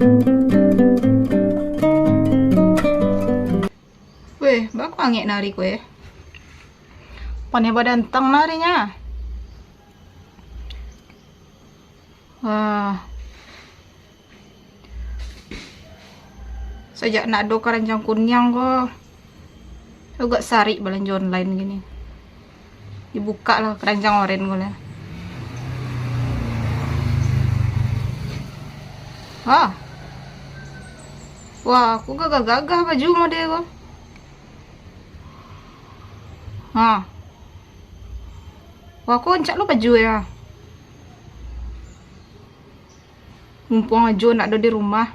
Weh, baku angin nari kue. Panai badantang narinya. Wah. Sejak nak do keranjang kunyang kok. Agak sari belanja online gini. Dibuka lah keranjang oren gue lah. Wah, aku gagah-gagah baju model kok. Wah, aku encak lo baju ya. Mumpung aja nak ada di rumah.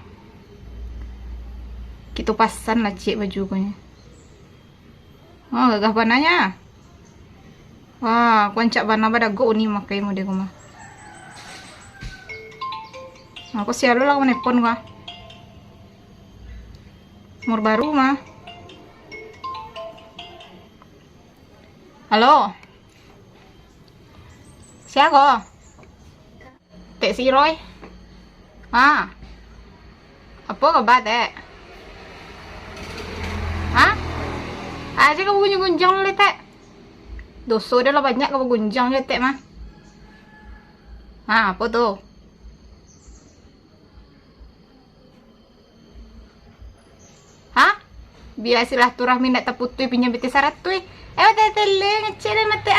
Kita pasan lah cek baju konya. Gagah pananya. Wah, aku encak bana pada go nih makai model mah. Aku sialu lah menelpon gua. Nomor baru mah. Halo. Siapa? Tek si Roy. Apa kabar Tek? Aja kamu gunjang-gunjang le Tek. Dosa dah lah banyak kamu gunjang le Tek mah. Apa tuh? Biar silaturahmi nak terputui pinjam biti sarat tuh. Tele ngecek deh mate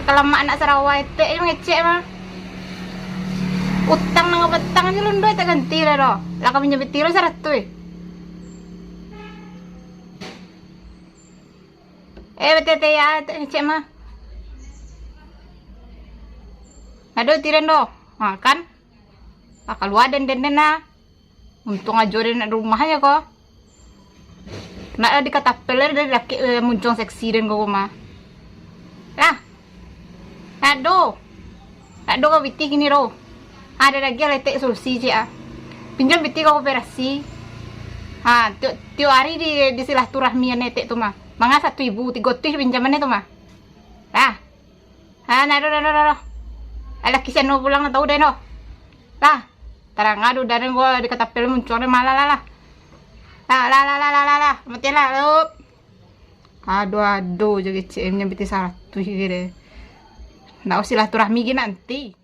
Kalau mak nak Sarawak teh ngecek mah. Utang nang petang aja lu tak ganti lah doh. Lah kami pinjam biti lo sarat tuh. Tete ya ngecek mah. Aduh tiran doh. Kan? Kalau ada den nah. Untung ajorin nak rumahnya kok. Nak di kata peler dari laki muncung seksi dan gue mah. Aduh kau biti gini ro. Ada lagi letek solusi sih Pinjam biti kau operasi. Tiap hari di silaturahmi netek tuh mah. Mangga 1.000 300 pinjamannya tuh mah. Nado. Ada kisah no pulang tahu deh no. Tarang aduh dari gua di kata pel muncul malah lah. Mati lah lu. Aduh jadi CM-nya biti 100 gitu deh. Nggak usah silaturahmi gini nanti.